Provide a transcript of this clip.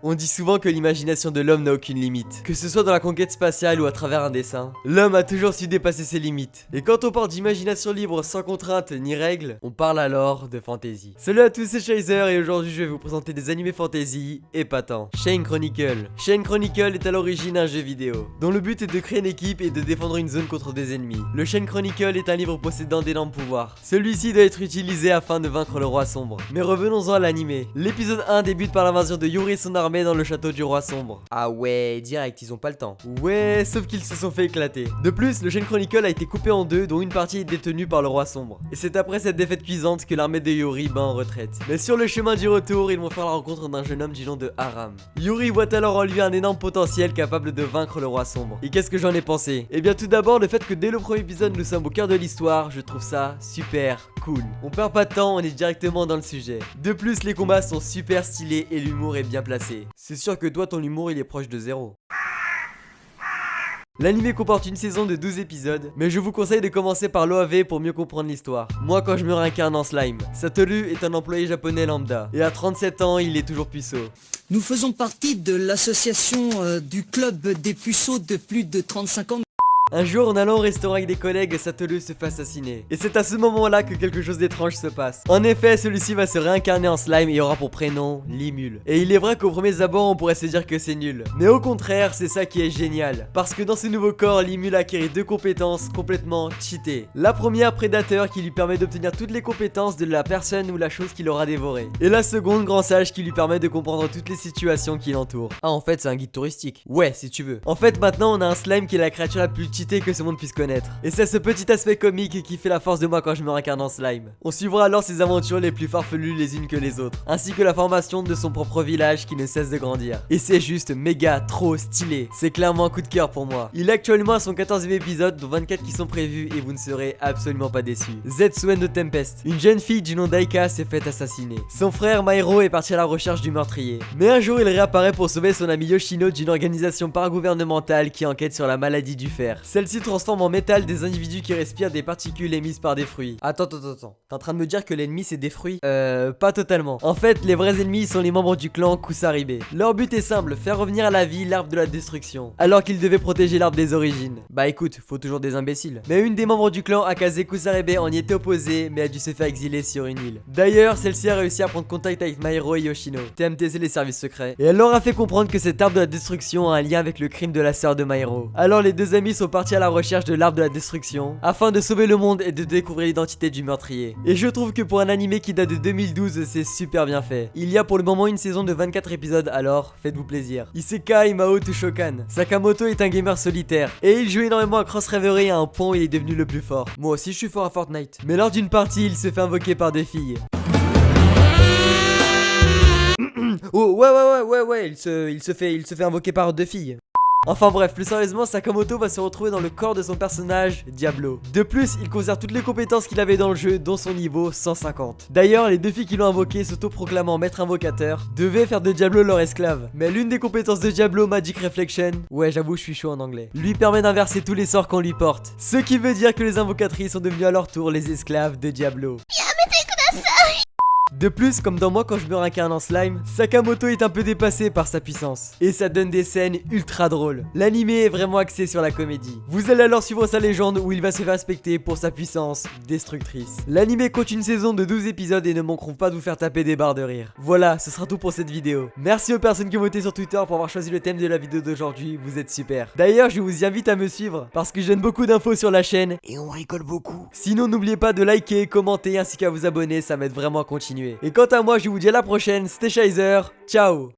On dit souvent que l'imagination de l'homme n'a aucune limite. Que ce soit dans la conquête spatiale ou à travers un dessin, l'homme a toujours su dépasser ses limites. Et quand on parle d'imagination libre sans contraintes ni règles, on parle alors de fantasy. Salut à tous, c'est Shazer et aujourd'hui je vais vous présenter des animés fantasy épatants. Chain Chronicle. Chain Chronicle est à l'origine un jeu vidéo, dont le but est de créer une équipe et de défendre une zone contre des ennemis. Le Chain Chronicle est un livre possédant d'énormes pouvoirs. Celui-ci doit être utilisé afin de vaincre le roi sombre. Mais revenons-en à l'animé. L'épisode 1 débute par l'invasion de Yuri et son armée dans le château du roi sombre. Ah ouais, direct, ils ont pas le temps. Ouais, sauf qu'ils se sont fait éclater. De plus, le Chain Chronicle a été coupé en deux, dont une partie est détenue par le roi sombre. Et c'est après cette défaite cuisante que l'armée de Yuri bat en retraite. Mais sur le chemin du retour, ils vont faire la rencontre d'un jeune homme du nom de Aram. Yuri voit alors en lui un énorme potentiel capable de vaincre le roi sombre. Et qu'est-ce que j'en ai pensé? Eh bien tout d'abord, le fait que dès le premier épisode nous sommes au cœur de l'histoire, je trouve ça super cool. On perd pas de temps, on est directement dans le sujet. De plus, les combats sont super stylés et l'humour est bien placé. C'est sûr que toi, ton humour, il est proche de zéro. L'anime comporte une saison de 12 épisodes, mais je vous conseille de commencer par l'OAV pour mieux comprendre l'histoire. Moi, quand je me réincarne en slime, Satoru est un employé japonais lambda, et à 37 ans, il est toujours puceau. Nous faisons partie de l'association du club des puceaux de plus de 35 ans. Un jour, en allant au restaurant avec des collègues, Satoru se fait assassiner. Et c'est à ce moment-là que quelque chose d'étrange se passe. En effet, celui-ci va se réincarner en slime et aura pour prénom Limul. Et il est vrai qu'au premier abord, on pourrait se dire que c'est nul. Mais au contraire, c'est ça qui est génial. Parce que dans ce nouveau corps, Limul acquérit deux compétences complètement cheatées. La première, prédateur, qui lui permet d'obtenir toutes les compétences de la personne ou la chose qu'il aura dévorée. Et la seconde, grand sage, qui lui permet de comprendre toutes les situations qui l'entourent. Ah, en fait, c'est un guide touristique. Ouais, si tu veux. En fait, maintenant, on a un slime qui est la créature la plus cheatée que ce monde puisse connaître. Et c'est ce petit aspect comique qui fait la force de moi quand je me réincarne en slime. On suivra alors ses aventures les plus farfelues les unes que les autres, ainsi que la formation de son propre village qui ne cesse de grandir. Et c'est juste méga trop stylé. C'est clairement un coup de cœur pour moi. Il est actuellement à son 14e épisode, dont 24 qui sont prévus et vous ne serez absolument pas déçus. Zetsuen de Tempest. Une jeune fille du nom d'Aika s'est faite assassiner. Son frère Mairo est parti à la recherche du meurtrier. Mais un jour il réapparaît pour sauver son ami Yoshino d'une organisation paragouvernementale qui enquête sur la maladie du fer. Celle-ci transforme en métal des individus qui respirent des particules émises par des fruits. Attends. T'es en train de me dire que l'ennemi c'est des fruits? Pas totalement. En fait, les vrais ennemis sont les membres du clan Kusaribe. Leur but est simple, faire revenir à la vie l'arbre de la destruction, alors qu'ils devaient protéger l'arbre des origines. Bah écoute, faut toujours des imbéciles. Mais une des membres du clan, Akaze Kusaribe, en y était opposée, mais a dû se faire exiler sur une île. D'ailleurs, celle-ci a réussi à prendre contact avec Mairo et Yoshino, TMTC les services secrets, et elle leur a fait comprendre que cet arbre de la destruction a un lien avec le crime de la sœur de Mairo. Alors les deux amis sont partis à la recherche de l'arbre de la destruction afin de sauver le monde et de découvrir l'identité du meurtrier. Et je trouve que pour un animé qui date de 2012, c'est super bien fait. Il y a pour le moment une saison de 24 épisodes, alors faites-vous plaisir. Isekai Mao Tushokan. Sakamoto est un gamer solitaire et il joue énormément à Cross Reverie à un point où il est devenu le plus fort. Moi aussi je suis fort à Fortnite. Mais lors d'une partie, il se fait invoquer par des filles. Oh ouais, il se fait invoquer par deux filles. Enfin bref, plus sérieusement, Sakamoto va se retrouver dans le corps de son personnage, Diablo. De plus, il conserve toutes les compétences qu'il avait dans le jeu, dont son niveau 150. D'ailleurs, les deux filles qui l'ont invoqué, s'auto-proclamant maître invocateur, devaient faire de Diablo leur esclave. Mais l'une des compétences de Diablo, Magic Reflection, ouais j'avoue je suis chaud en anglais, lui permet d'inverser tous les sorts qu'on lui porte. Ce qui veut dire que les invocatrices sont devenues à leur tour les esclaves de Diablo. De plus, comme dans moi quand je me réincarne en slime, Sakamoto est un peu dépassé par sa puissance. Et ça donne des scènes ultra drôles. L'animé est vraiment axé sur la comédie. Vous allez alors suivre sa légende où il va se faire respecter pour sa puissance destructrice. L'animé compte une saison de 12 épisodes et ne manqueront pas de vous faire taper des barres de rire. Voilà, ce sera tout pour cette vidéo. Merci aux personnes qui ont voté sur Twitter pour avoir choisi le thème de la vidéo d'aujourd'hui, vous êtes super. D'ailleurs, je vous invite à me suivre parce que je donne beaucoup d'infos sur la chaîne et on rigole beaucoup. Sinon, n'oubliez pas de liker, commenter ainsi qu'à vous abonner, ça m'aide vraiment à continuer. Et quant à moi, je vous dis à la prochaine, c'était Shazer, ciao.